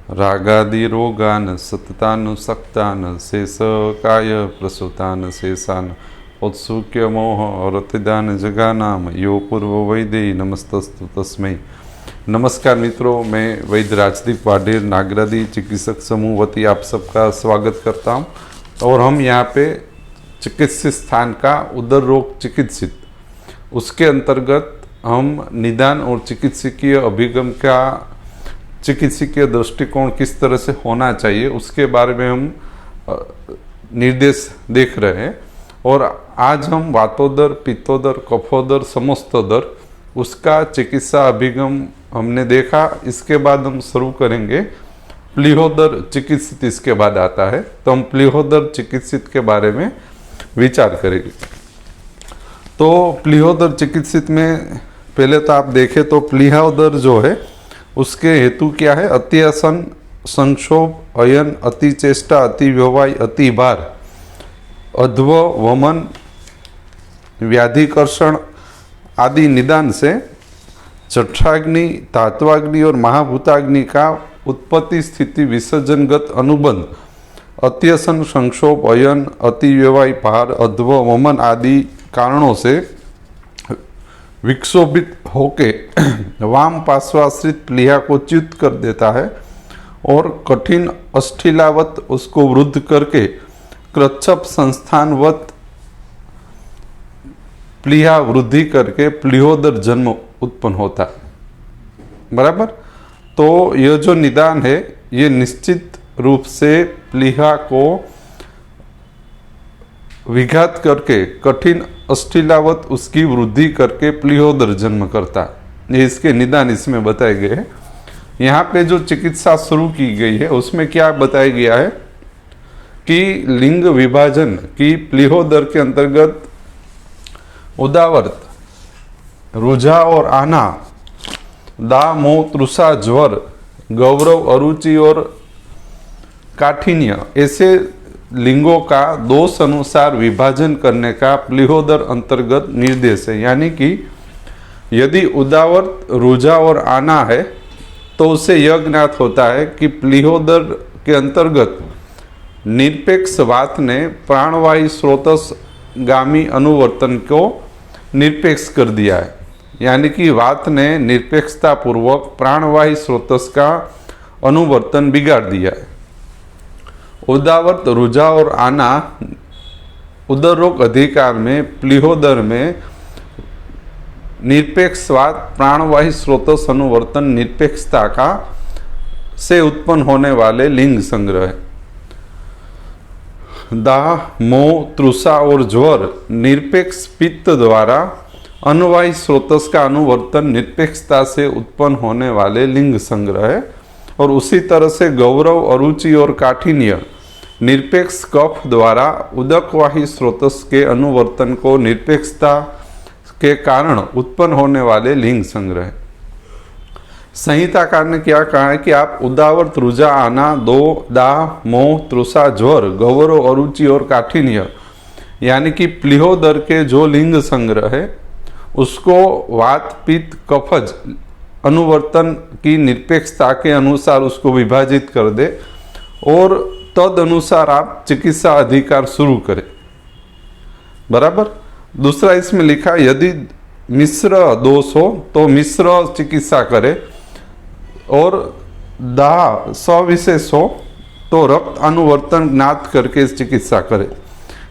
रागादि रोगान सततानुसक्तान शेषकाय प्रसूतान शेषान औत्सुक्य मोह रतिदान जगानाम यो पूर्व वैदेही नमस्तस्तु तस्मै। नमस्कार मित्रों, मैं वैद्य राजदीप वाडेर नागरादी चिकित्सक समूह वती आप सबका स्वागत करता हूं। और हम यहाँ पे चिकित्सित स्थान का उदर रोग चिकित्सित, उसके अंतर्गत हम निदान और चिकित्सकीय अभिगम का चिकित्सकीय दृष्टिकोण किस तरह से होना चाहिए उसके बारे में हम निर्देश देख रहे हैं। और आज हम वातोदर, पित्तोदर, कफोदर, समस्तोदर उसका चिकित्सा अभिगम हमने देखा। इसके बाद हम शुरू करेंगे प्लीहोदर चिकित्सित, इसके बाद आता है, तो हम प्लीहोदर चिकित्सित के बारे में विचार करेंगे। तो प्लीहोदर चिकित्सित में पहले तो आप देखें तो प्लीहोदर जो है उसके हेतु क्या है? अत्यसन, संक्षोभ, अयन, अति चेष्टा, अति व्यवाय, अति भार, अध्व, वमन, व्याधिकर्षण आदि निदान से जठराग्नि, धात्वाग्नि और महाभूताग्नि का उत्पत्ति स्थिति विसर्जनगत अनुबंध, अत्यसन, संक्षोभ, अयन, अति व्यवाय, भार, अध्व, वमन आदि कारणों से विक्षोभित होके वाम पार्श्वाश्रित प्लीहा को च्युत कर देता है और कठिन अस्थिलावत उसको वृद्ध करके कृच्छप संस्थानवत प्लीहा वृद्धि करके प्लीहोदर जन्म उत्पन्न होता है। बराबर। तो यह जो निदान है ये निश्चित रूप से प्लीहा को विघात करके कठिन अस्थिलावत उसकी वृद्धि करके प्लीहोदर जन्म करता है। ये इसके निदान इसमें बताए गए हैं। यहाँ पे जो चिकित्सा शुरू की गई है उसमें क्या बताया गया है कि लिंग विभाजन की प्लीहोदर के अंतर्गत उदावर्त, रुझा और आना, दाह, मोह, तृषा, ज्वर, गौरव, अरुचि और काठिन्य ऐसे लिंगों का दोष अनुसार विभाजन करने का प्लीहोदर अंतर्गत निर्देश है। यानी कि यदि उदावर्त, रुझा और आना है तो उससे यह ज्ञात होता है कि प्लीहोदर के अंतर्गत निरपेक्ष वात ने प्राणवायु स्रोतस गामी अनुवर्तन को निरपेक्ष कर दिया है। यानी कि वात ने निरपेक्षता पूर्वक प्राणवायु स्रोतस का अनुवर्तन बिगाड़ दिया है। उदावर्त, रुझा और आना उदर रोग अधिकार में प्लीहोदर में निरपेक्षवाद प्राणवायु स्रोतस अनुवर्तन निरपेक्षता का से उत्पन्न होने वाले लिंग संग्रह है। दाह, मोह, तृषा और ज्वर निरपेक्ष पित्त द्वारा अनुवायु स्रोतस का अनुवर्तन निरपेक्षता से उत्पन्न होने वाले लिंग संग्रह है। और उसी तरह से गौरव, अरुचि और काठिन्य निरपेक्ष कफ द्वारा उदकवाही स्रोतस के अनुवर्तन को निरपेक्षता के कारण उत्पन्न होने वाले लिंग संग्रह। संहिताकार ने क्या कहा है कि आप उदावर्त, रुझा, आना, दो, दाह, मोह, तृषा, ज्वर, गौरव, अरुचि और काठिन्य यानी कि प्लीहोदर के जो लिंग संग्रह है उसको वात, पित्त, कफज अनुवर्तन की निरपेक्षता के अनुसार उसको विभाजित कर दे और तद अनुसार आप चिकित्सा अधिकार शुरू करें। बराबर। दूसरा इसमें लिखा यदि मिश्र दोष हो तो मिश्र चिकित्सा करे और दाह सविशेष हो तो रक्त अनुवर्तन ज्ञात करके चिकित्सा करे।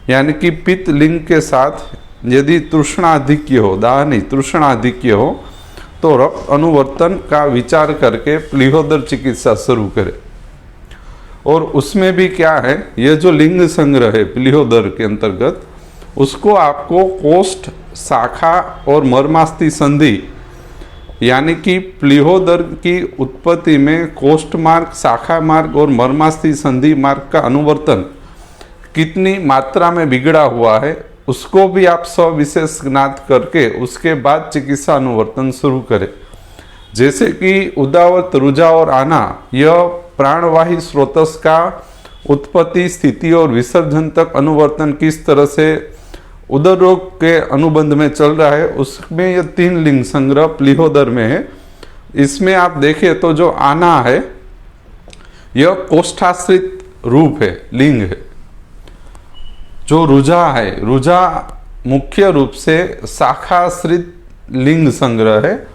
यानी कि पित्त लिंग के साथ यदि तृष्णाधिक्य हो, दाह नहीं तृष्णाधिक्य हो, तो रक्त अनुवर्तन का विचार करके प्लीहोदर चिकित्सा शुरू करे। और उसमें भी क्या है, यह जो लिंग संग्रह है प्लीहोदर के अंतर्गत उसको आपको कोष्ठ, शाखा और मर्मास्थि संधि यानी कि प्लीहोदर की उत्पत्ति में कोष्ठ मार्ग, शाखा मार्ग और मर्मास्थि संधि मार्ग का अनुवर्तन कितनी मात्रा में बिगड़ा हुआ है उसको भी आप सविशेष ज्ञात करके उसके बाद चिकित्सा अनुवर्तन शुरू करें। जैसे कि उदावर्त, रुझा और आना यह प्राणवाही स्रोतस का उत्पत्ति, स्थिति और विसर्जन तक अनुवर्तन किस तरह से उदर रोग के अनुबंध में चल रहा है उसमें यह 3 लिंग संग्रह प्लीहोदर में है। इसमें आप देखें तो जो आना है यह कोष्ठाश्रित रूप है, लिंग है। जो रुझा है, रुझा मुख्य रूप से शाखाश्रित लिंग संग्रह है,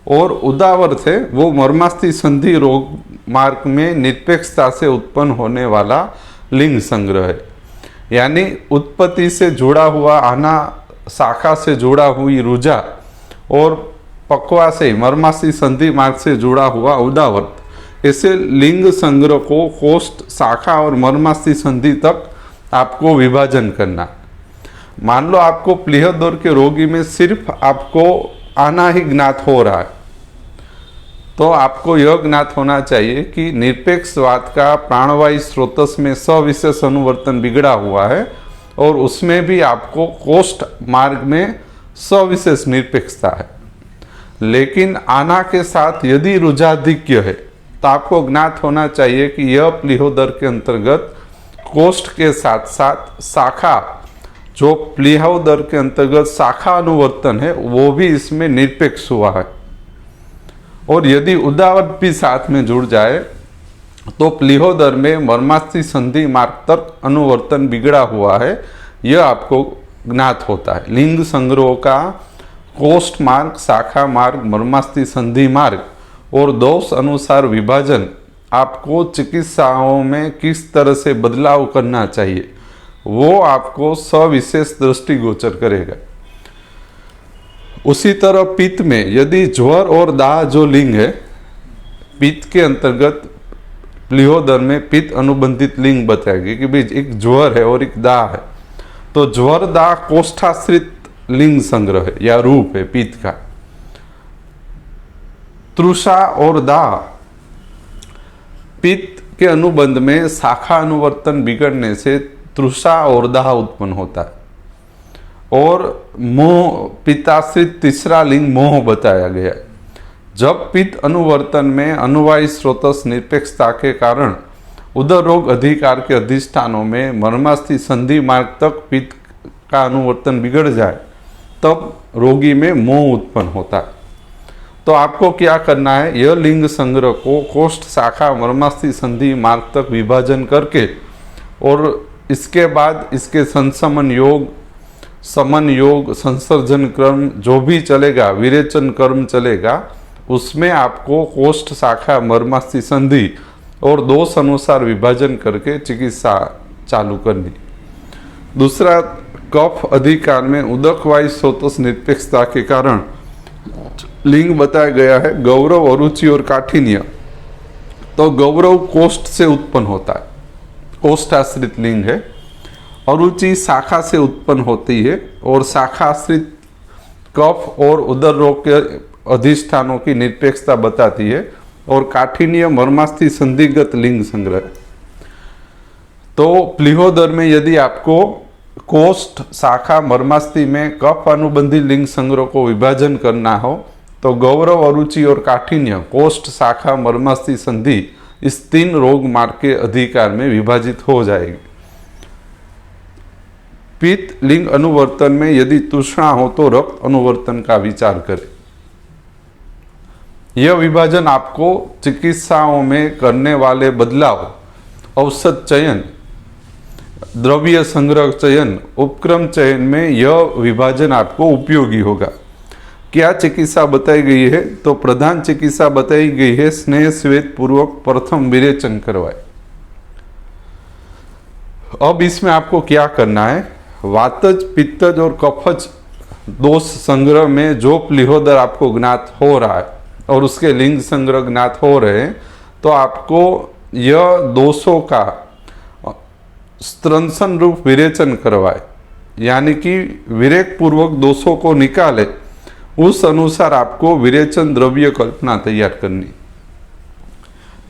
और उदावर्त है वो मर्मास्थि संधि रोग मार्ग में निरपेक्षता से उत्पन्न होने वाला लिंग संग्रह है। यानी उत्पत्ति से जुड़ा हुआ आना, शाखा से जुड़ा हुई रुझा, और पक्वा से मर्मास्थि संधि मार्ग से जुड़ा हुआ उदावर्त, ऐसे लिंग संग्रह को कोष्ठ, शाखा और मर्मास्थि संधि तक आपको विभाजन करना। मान लो आपको प्लीहदौर के रोगी में सिर्फ आपको आना ही ज्ञात हो रहा है, तो आपको यह ज्ञात होना चाहिए कि निरपेक्षवाद का प्राणवायु स्रोतस में सविशेष अनुवर्तन बिगड़ा हुआ है, और उसमें भी आपको कोष्ठ मार्ग में सविशेष निरपेक्षता है। लेकिन आना के साथ यदि रुझाधिक्य है तो आपको ज्ञात होना चाहिए कि यह प्लीहोदर के अंतर्गत कोष्ठ के साथ साथ शाखा, जो प्लीहोदर के अंतर्गत शाखा अनुवर्तन है, वो भी इसमें निरपेक्ष हुआ है। और यदि उदावर्त भी साथ में जुड़ जाए तो प्लीहोदर में मर्मास्थि संधि मार्ग तक अनुवर्तन बिगड़ा हुआ है, यह आपको ज्ञात होता है। लिंग संग्रह का कोष्ठ मार्ग, शाखा मार्ग, मर्मास्थि संधि मार्ग और दोष अनुसार विभाजन आपको चिकित्साओं में किस तरह से बदलाव करना चाहिए, वो आपको सविशेष दृष्टिगोचर करेगा। उसी तरह पित्त में यदि ज्वर और दाह जो लिंग है, पित्त के अंतर्गत प्लीहोदर में पित्त अनुबंधित लिंग बताएगी कि भाई एक ज्वर है और एक दाह है, तो ज्वर दाह कोष्ठाश्रित लिंग संग्रह है या रूप है पित्त का। तृषा और दाह, पित्त के अनुबंध में शाखा अनुवर्तन बिगड़ने से तृषा और दाह उत्पन्न होता है। और मोह, पित्ताश्रित तीसरा लिंग मोह बताया गया है। जब पित्त अनुवर्तन में अनुवायु स्रोतस निरपेक्षता के कारण उदर रोग अधिकार के अधिष्ठानों में मर्मास्थि संधि मार्ग तक पित्त का अनुवर्तन बिगड़ जाए, तब रोगी में मोह उत्पन्न होता है। तो आपको क्या करना है, यह लिंग संग्रह को कोष्ठ, शाखा, मर्मास्थि संधि मार्ग तक विभाजन करके, और इसके बाद इसके संसमन योग, समन योग, संसर्जन क्रम जो भी चलेगा, विरेचन कर्म चलेगा, उसमें आपको कोष्ठ, शाखा, मर्मास्थि संधि और दोष अनुसार विभाजन करके चिकित्सा चालू करनी। दूसरा, कफ अधिकार में उदक वायु स्रोतस निरपेक्षता के कारण लिंग बताया गया है गौरव, अरुचि और काठिन्य। तो गौरव कोष्ठ से उत्पन्न होता है, कोष्ठाश्रित लिंग है। अरुचि शाखा से उत्पन्न होती है, और शाखाश्रित कफ और उदर रोग के अधिष्ठानों की निरपेक्षता बताती है। और काठिन्य मर्मास्थि संधिगत लिंग संग्रह। तो प्लीहोदर में यदि आपको कोष्ठ, शाखा, मर्मास्थि में कफ अनुबंधी लिंग संग्रह को विभाजन करना हो, तो गौरव, अरुचि और काठिन्य कोष्ठ, शाखा, मर्मास्थि संधि इस 3 रोग मार्ग के अधिकार में विभाजित हो जाएगी। पित्त लिंग अनुवर्तन में यदि तृष्णा हो तो रक्त अनुवर्तन का विचार करें। यह विभाजन आपको चिकित्साओं में करने वाले बदलाव, औषध चयन, द्रव्य संग्रह चयन, उपक्रम चयन में यह विभाजन आपको उपयोगी होगा। क्या चिकित्सा बताई गई है, तो प्रधान चिकित्सा बताई गई है स्नेह स्वेद पूर्वक प्रथम विरेचन करवाए। अब इसमें आपको क्या करना है, वातज, पित्तज और कफज दोष संग्रह में जो प्लीहोदर आपको ज्ञात हो रहा है और उसके लिंग संग्रह ज्ञात हो रहे हैं, तो आपको यह दोषों का स्त्रंसन रूप विरेचन करवाए, यानी कि विरेक पूर्वक दोषों को निकाले, उस अनुसार आपको विरेचन द्रव्य कल्पना तैयार करनी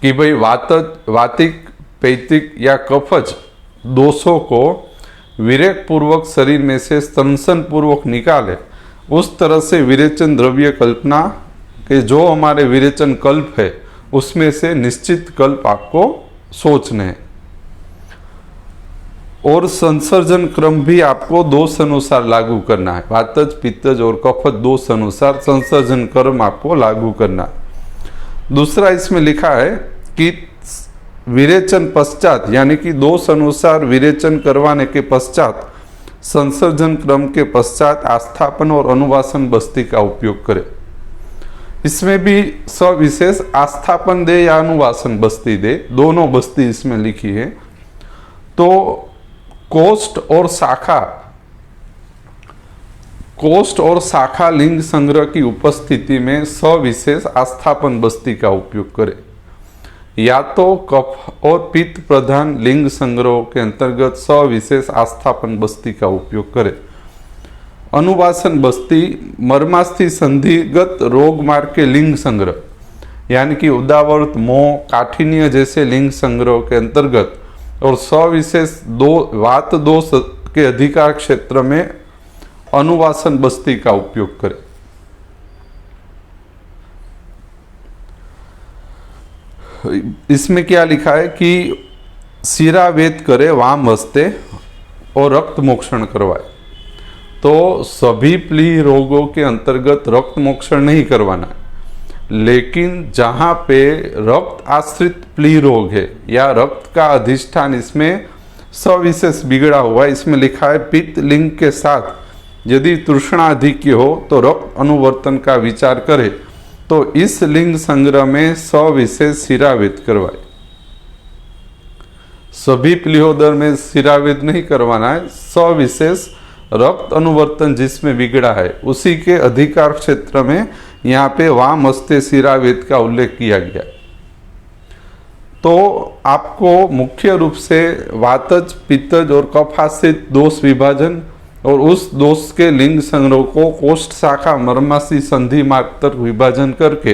कि भाई वातिक, पैतिक या कफज दोषों को विरेक पूर्वक शरीर में से स्तंसन पूर्वक निकाले। उस तरह से विरेचन द्रव्य कल्पना के जो हमारे विरेचन कल्प है उसमें से निश्चित कल्प आपको सोचने हैं। और संसर्जन क्रम भी आपको दोष अनुसार लागू करना है। वातज, पित्तज और कफज दोष अनुसार संसर्जन क्रम आपको लागू करना है। दूसरा इसमें लिखा है कि विरेचन पश्चात यानी कि दोष अनुसार विरेचन करवाने के पश्चात संसर्जन क्रम के पश्चात आस्थापन और अनुवासन बस्ती का उपयोग करें। इसमें भी सविशेष आस्थापन दे या अनुवासन बस्ती दे, दोनों बस्ती इसमें लिखी है। तो कोष्ठ और शाखा लिंग संग्रह की उपस्थिति में सविशेष आस्थापन बस्ती का उपयोग करें, या तो कफ और पित्त प्रधान लिंग संग्रह के अंतर्गत सविशेष आस्थापन बस्ती का उपयोग करें। अनुवासन बस्ती मर्मास्थि संधिगत रोग मार्ग के लिंग संग्रह यानी कि उदावर्त, मोह, काठिन्य जैसे लिंग संग्रह के अंतर्गत और सविशेष वात दोष के अधिकार क्षेत्र में अनुवासन बस्ती का उपयोग करें। इसमें क्या लिखा है कि शिरावेद करे, वाम हस्ते और रक्त मोक्षण करवाए। तो सभी प्लीह रोगों के अंतर्गत रक्त मोक्षण नहीं करवाना है, लेकिन जहां पे रक्त आश्रित प्लीह रोग है या रक्त का अधिष्ठान इसमें सविशेष बिगड़ा हुआ है, इसमें लिखा है पित्त लिंग के साथ यदि तृष्णा अधिक हो तो रक्त अनुवर्तन का विचार करे, तो इस लिंग संग्रह में सविशेष शिरावेद करवाए। सभी प्लीहोदर में शिरावेद नहीं करवाना है, सविशेष रक्त अनुवर्तन जिसमें बिगड़ा है उसी के अधिकार क्षेत्र में यहाँ पे वाम हस्ते शिरावेद का उल्लेख किया गया। तो आपको मुख्य रूप से वातज, पित्तज और कफाश्रित दोष विभाजन और उस दोष के लिंग संग्रह को कोष्ठ, शाखा, मर्मास्थि संधि मार्ग तक विभाजन करके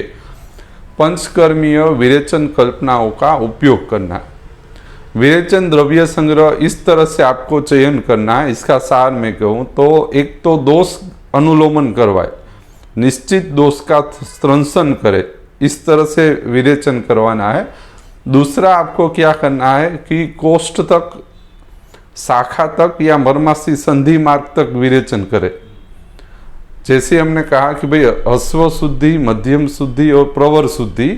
पंचकर्मीय विरेचन कल्पनाओं का उपयोग करना है। विरेचन द्रव्य संग्रह इस तरह से आपको चयन करना है। इसका सार में कहूँ तो एक तो दोष अनुलोमन करवाए, निश्चित दोष का स्त्रंसन करे, इस तरह से विरेचन करवाना है। दूसरा आपको क्या करना है कि कोष्ठ तक, शाखा तक या मर्मास्थि संधि मार्ग तक विरेचन करे। जैसे हमने कहा कि भाई अश्व शुद्धि, मध्यम शुद्धि और प्रवर शुद्धि,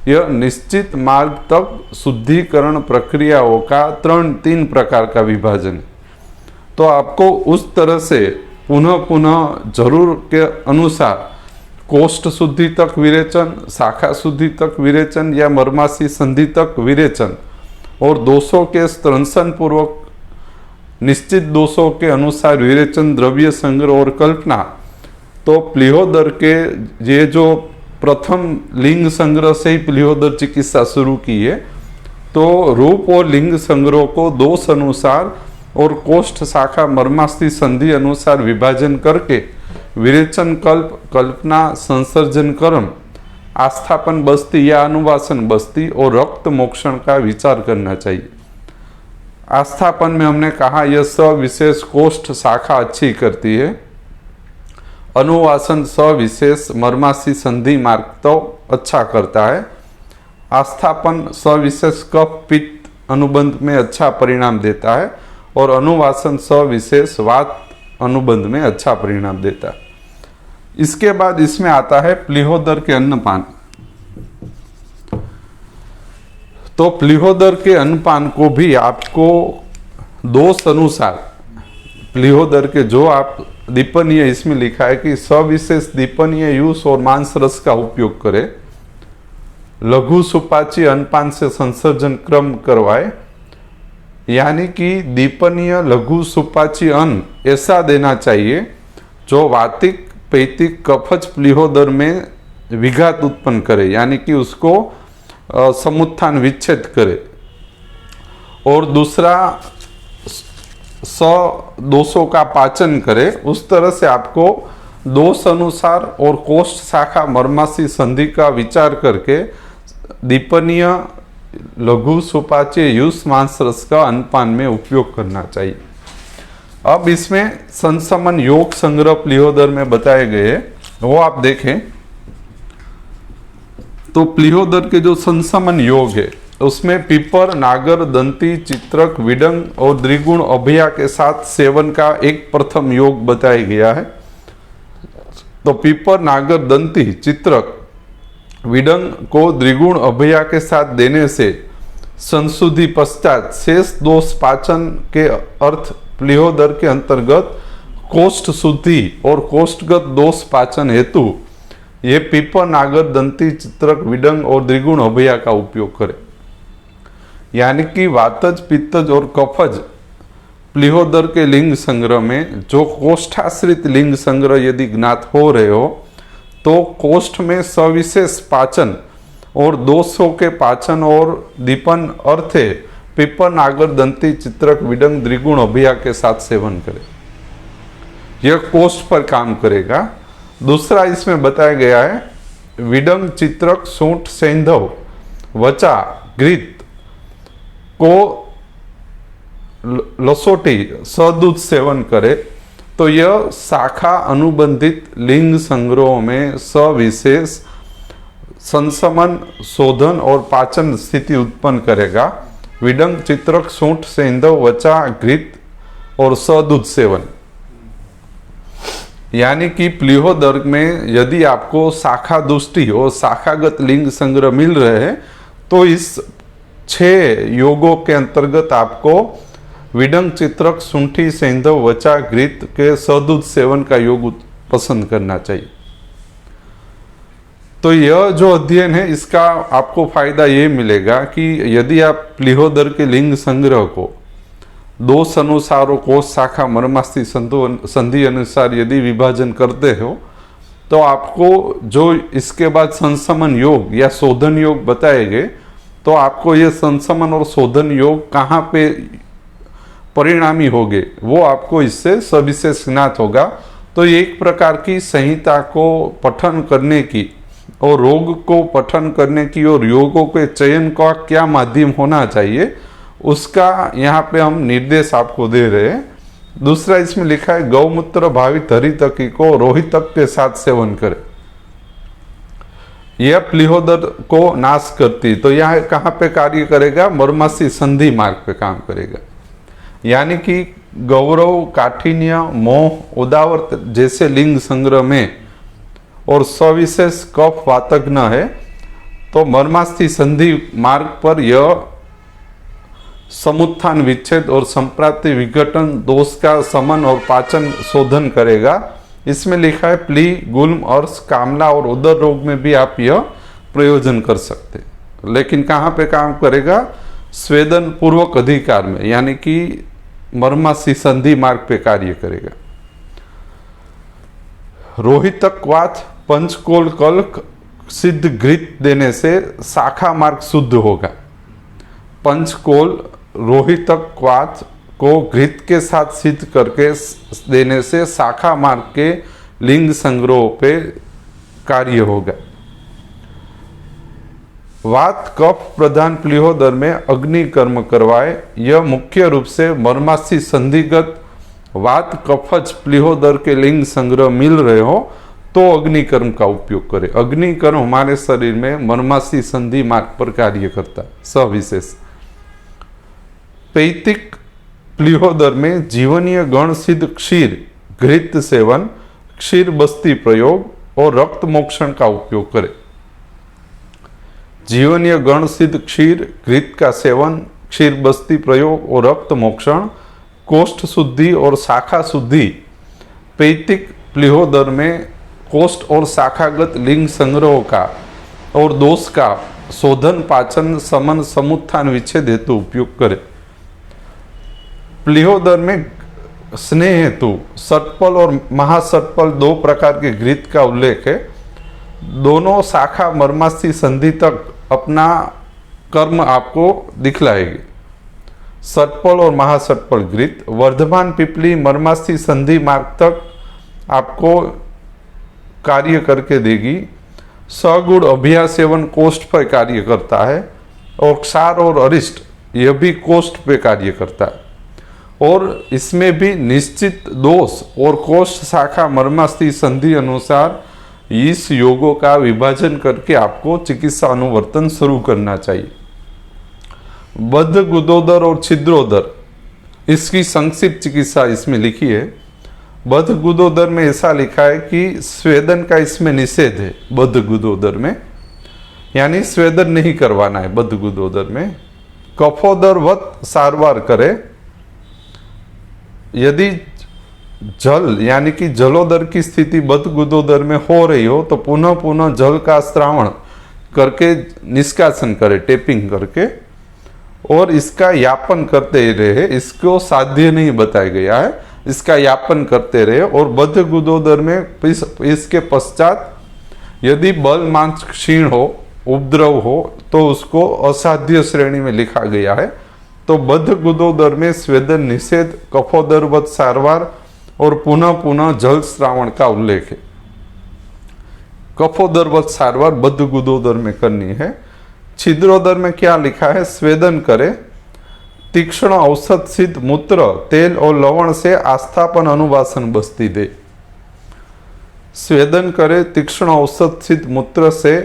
यह निश्चित मार्ग तक शुद्धिकरण प्रक्रियाओं का 3 प्रकार का विभाजन है। तो आपको उस तरह से पुनः जरूर के अनुसार कोष्ठ शुद्धि तक विरेचन, शाखा शुद्धि तक विरेचन या मर्मास्थि संधि तक विरेचन और दोषों के स्त्रंसन पूर्वक निश्चित दोषों के अनुसार विरेचन, द्रव्य संग्रह और कल्पना। तो प्लीहोदर के ये जो प्रथम लिंग संग्रह से ही प्लीहोदर चिकित्सा शुरू की है, तो रूप और लिंग संग्रह को दोष अनुसार और कोष्ठ, शाखा, मर्मास्थि संधि अनुसार विभाजन करके विरेचन कल्प, कल्पना, संसर्जन कर्म, आस्थापन बस्ती या अनुवासन बस्ती और रक्त मोक्षण का विचार करना चाहिए। आस्थापन में हमने कहा यह सविशेष कोष्ठ, शाखा अच्छी करती है। अनुवासन सविशेष मर्मास्थि संधि मार्ग तो अच्छा करता है। आस्थापन सविशेष कफ, पित्त अनुबंध में अच्छा परिणाम देता है और अनुवासन सविशेष वात अनुबंध में अच्छा परिणाम देता है। इसके बाद इसमें आता है प्लीहोदर के अन्नपान। तो प्लीहोदर के अन्नपान को भी आपको दोष अनुसार प्लीहोदर के जो आप दीपनीय, इसमें लिखा है कि सविशेष दीपनीय यूस और मांस रस का उपयोग करें, लघु सुपाच्य अन्नपान से संसर्जन क्रम करवाए, यानी कि दीपनीय लघु सुपाच्य अन्न ऐसा देना चाहिए जो वातिक, पैतिक, कफज प्लीहोदर में विघात उत्पन्न करे, यानी कि उसको समुत्थान विच्छेद करे। और दूसरा दोषों का पाचन करे। उस तरह से आपको दोष अनुसार और कोष्ठ, शाखा, मर्मास्थि संधि का विचार करके दीपनीय लघु सुपाच्य यूस मांस रस का अन्नपान में उपयोग करना चाहिए। अब इसमें संसमन योग संग्रह प्लीहोदर में बताए गए, वो आप देखें। तो प्लीहोदर के जो संसमन योग है उसमें पीपर, नागर, दंती, चित्रक, विडंग और द्विगुण अभया के साथ सेवन का एक प्रथम योग बताया गया है। तो पीपर, नागर, दंती, चित्रक, विडंग को द्विगुण अभया के साथ देने से संशुद्धि पश्चात शेष दोष पाचन के अर्थ प्लीहोदर के अंतर्गत कोष्ठ शुद्धि और कोष्ठगत दोष पाचन हेतु ये पीपन नागर दंती चित्रक विडंग और द्विगुण अभया का उपयोग करें। यानी कि वातज पित्तज और कफज प्लीहोदर के लिंग संग्रह में जो कोष्ठाश्रित लिंग संग्रह यदि ज्ञात हो रहे हो तो कोष्ठ में सविशेष पाचन और दोषों के पाचन और दीपन अर्थे पिपन नागर दंती चित्रक विडंग द्विगुण अभया के साथ सेवन करें। यह कोष्ठ पर काम करेगा। दूसरा इसमें बताया गया है विडंग चित्रक सूंठ सैंधव वचा घृत को लसोटी सदूध सेवन करे तो यह शाखा अनुबंधित लिंग संग्रहों में सविशेष संसमन शोधन और पाचन स्थिति उत्पन्न करेगा। विडंग चित्रक सूंठ सैंधव वचा घृत और सदूध सेवन। यानी कि प्लीहोदर में यदि आपको शाखा दुष्टि और शाखागत लिंग संग्रह मिल रहे हैं तो इस 6 योगों के अंतर्गत आपको विडंग चित्रक सूंठी सैंधव वचा घृत के सदूध सेवन का योग पसंद करना चाहिए। तो यह जो अध्ययन है इसका आपको फायदा ये मिलेगा कि यदि आप प्लीहोदर के लिंग संग्रह को दोष अनुसारों कोष शाखा मर्मास्थि संधि अनुसार यदि विभाजन करते हो तो आपको जो इसके बाद संसमन योग या शोधन योग बताएंगे तो आपको ये संसमन और शोधन योग कहाँ पे परिणामी होंगे वो आपको इससे सविशेष ज्ञात होगा। तो ये एक प्रकार की संहिता को पठन करने की और रोग को पठन करने की और योगों के चयन का क्या माध्यम होना चाहिए उसका यहाँ पे हम निर्देश आपको दे रहे हैं। दूसरा इसमें लिखा है गौमूत्र भावित हरितकी को रोहितक के साथ सेवन करें। यह प्लीहोदर को नाश करती तो यह कहाँ पे कार्य करेगा? मर्मास्थि संधि मार्ग पे काम करेगा। यानी कि गौरव काठिन्य मोह उदावर्त जैसे लिंग संग्रह में और सविशेष कफ वातग्न है तो मर्मास्थि संधि मार्ग पर यह समुत्थान विच्छेद और संप्राप्ति विघटन दोष का समन और पाचन शोधन करेगा। इसमें लिखा है प्ली गुल्म अर्श कामला और उदर रोग में भी आप यह प्रयोजन कर सकते। लेकिन कहाँ पे काम करेगा? स्वेदन पूर्वक अधिकार में, यानी कि मर्मास्थि संधि मार्ग पे कार्य करेगा। रोहितकवात पंचकोल कल्क सिद्ध घृत देने से शाखा मार्ग शुद्ध होगा। पंचकोल रोहितकवात को घृत के साथ सिद्ध करके देने से शाखा मार्ग के लिंग संग्रह पे कार्य होगा। वात कफ प्रधान प्लीहोदर में अग्नि कर्म करवाए। यह मुख्य रूप से मर्मास्थि संधिगत वात कफज प्लीहोदर के लिंग संग्रह मिल रहे हो तो अग्निकर्म का उपयोग करें। अग्निकर्म हमारे शरीर में मर्मास्थि संधि मार्ग पर कार्य करता है सविशेष। पैतिक प्लीहोदर में जीवनीय गण सिद्ध क्षीर घृत सेवन, क्षीर बस्ती प्रयोग और रक्त मोक्षण का उपयोग करें। जीवनीय गण सिद्ध क्षीर घृत का सेवन, क्षीर बस्ती प्रयोग और रक्त मोक्षण, कोष्ठ शुद्धि और शाखा शुद्धि। पैतिक प्लीहोदर में कोष्ठ और शाखागत लिंग संग्रहों का और दोष का शोधन पाचन समन समुत्थान विच्छेद हेतु उपयोग करें। प्लीहोदर में स्नेह हेतु सटपल और महासटपल 2 प्रकार के घृत का उल्लेख है। दोनों शाखा मर्मास्थि संधि तक अपना कर्म आपको दिखलाएगी। सटपल और महासटपल घृत वर्धमान पिपली मर्मास्थि संधि मार्ग तक आपको कार्य करके देगी। सगुण अभिया सेवन कोष्ठ पर कार्य करता है और क्षार और अरिष्ट यह भी कोष्ठ पे कार्य करता है और इसमें भी निश्चित दोष और कोष्ठ शाखा मर्मास्थि संधि अनुसार इस योगों का विभाजन करके आपको चिकित्सा अनुवर्तन शुरू करना चाहिए। बद्ध गुदोदर और छिद्रोदर इसकी संक्षिप्त चिकित्सा इसमें लिखी है। बद्ध गुदोदर में ऐसा लिखा है कि स्वेदन का इसमें निषेध है। बद्ध गुदोदर में यानी स्वेदन नहीं करवाना है बद्ध गुदोदर में। कफोदरवत सारवार करे। यदि जल यानी कि जलोदर की स्थिति बदगुदोदर में हो रही हो तो पुनः पुनः जल का श्रावण करके निष्कासन करे, टेपिंग करके, और इसका यापन करते रहे। इसको साध्य नहीं बताया गया है, इसका यापन करते रहे। और बदगुदोदर में इसके पश्चात यदि बल मांस क्षीण हो, उपद्रव हो, तो उसको असाध्य श्रेणी में लिखा गया है। तो बदगुदोदर में स्वेदन निषेध, कफोदरवत सारवार और पुनः पुनः जल श्रावण का उल्लेख है। कफोदरवत सारवार बदगुदोदर में करनी है। छिद्रोदर में क्या लिखा है? स्वेदन करे, तीक्ष्ण औषध सिद्ध मूत्र, तेल और लवण से आस्थापन अनुवासन बस्ती दे। स्वेदन करे, तीक्ष्ण औषध सिद्ध मूत्र से,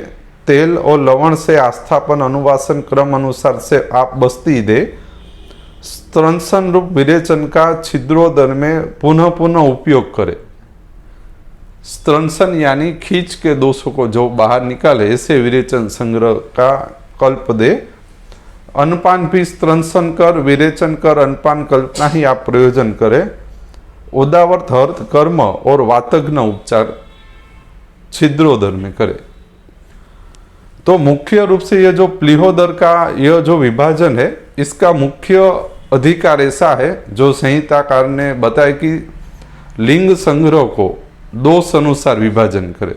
तेल और लवण से आस्थापन अनुवासन क्रम अनुसार से आप बस्ती दे। स्त्रंसन रूप विरेचन का छिद्रोदर में पुनः पुनः उपयोग करे। स्त्रंसन यानी खींच के दोषों को जो बाहर निकाले, ऐसे विरेचन संग्रह का कल्प दे। अनपान भी स्त्रंसन कर, विरेचन कर, अनपान कल्पना ही आप प्रयोजन करें। उदावर्त हर्त कर्म और वातग्न उपचार छिद्रोदर में करे। तो मुख्य रूप से यह जो प्लीहोदर का यह जो विभाजन है, इसका मुख्य अधिकार ऐसा है जो संहिताकार ने बताया कि लिंग संग्रह को दोष अनुसार विभाजन करे।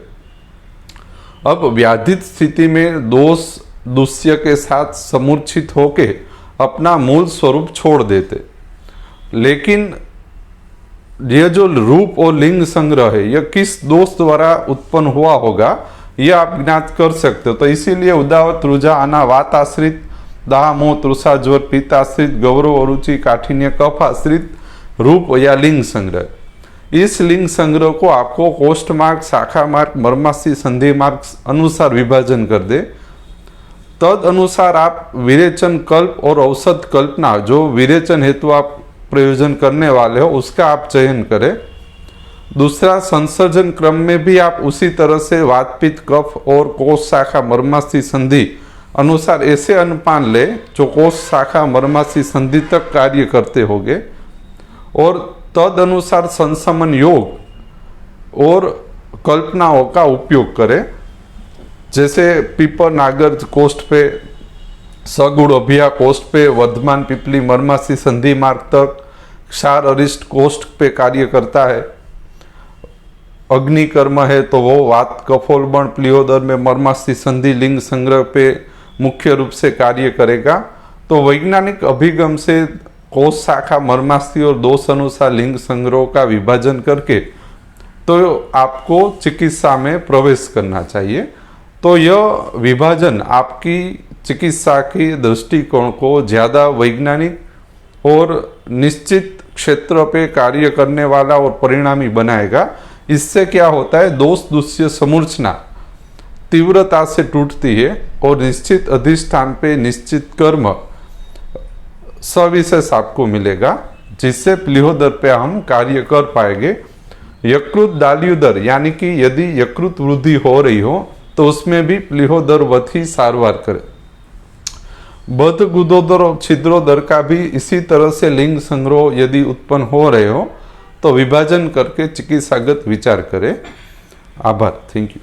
अब व्याधित स्थिति में दोष दुष्य के साथ समूर्छित होके अपना मूल स्वरूप छोड़ देते, लेकिन यह जो रूप और लिंग संग्रह है यह किस दोष द्वारा उत्पन्न हुआ होगा यह आप ज्ञात कर सकते हो। तो इसीलिए उदावत, रुझा, आना, वात आश्रित, दाह, मोह, तृषा, ज्वर, पित्त आश्रित, गौरव, अरुचि, काठिन्य, कफ आश्रित रूप या लिंग संग्रह, इस लिंग संग्रह को आपको कोष्ठ मार्ग, शाखा मार्ग, मर्मास्थि संधि मार्ग अनुसार विभाजन कर दे। तद अनुसार आप विरेचन कल्प और औषध कल्पना, जो विरेचन हेतु आप प्रयोजन करने वाले हो, उसका आप चयन करें। दूसरा, संसर्जन क्रम में भी आप उसी तरह से वात, पित्त, कफ और कोष, शाखा, मर्मास्थि संधि अनुसार ऐसे अनपान ले जो कोष, शाखा, मर्मास्थि संधि तक कार्य करते होंगे, और तद अनुसार संसमन योग और कल्पनाओं का उपयोग करें। जैसे पीपर नागर कोष्ठ पे, सगुण अभिया कोष्ठ पे, वर्धमान पिपली मर्मास्थि संधि मार्ग तक, क्षार अरिष्ट कोष्ठ पे कार्य करता है। अग्नि कर्म है तो वो वात, कफोलबण, प्लीहोदर में मर्मास्थि संधि लिंग संग्रह पे मुख्य रूप से कार्य करेगा। तो वैज्ञानिक अभिगम से कोष, शाखा, मर्मास्थि और दोष अनुसार लिंग संग्रह का विभाजन करके तो आपको चिकित्सा में प्रवेश करना चाहिए। तो यह विभाजन आपकी चिकित्सा की दृष्टिकोण को ज़्यादा वैज्ञानिक और निश्चित क्षेत्र पे कार्य करने वाला और परिणामी बनाएगा। इससे क्या होता है, दोष दुष्य समूर्छना तीव्रता से टूटती है और निश्चित अधिष्ठान पे निश्चित कर्म सविशेष आपको मिलेगा, जिससे प्लीहोदर पे हम कार्य कर पाएंगे। यकृत दाल्युदर यानी कि यदि यकृत वृद्धि हो रही हो तो उसमें भी प्लीहोदर वत ही सारवार करे। बदगुदोदर और छिद्रोदर का भी इसी तरह से लिंग संग्रह यदि उत्पन्न हो रहे हो तो विभाजन करके चिकित्सागत विचार करें। आभार। Thank you.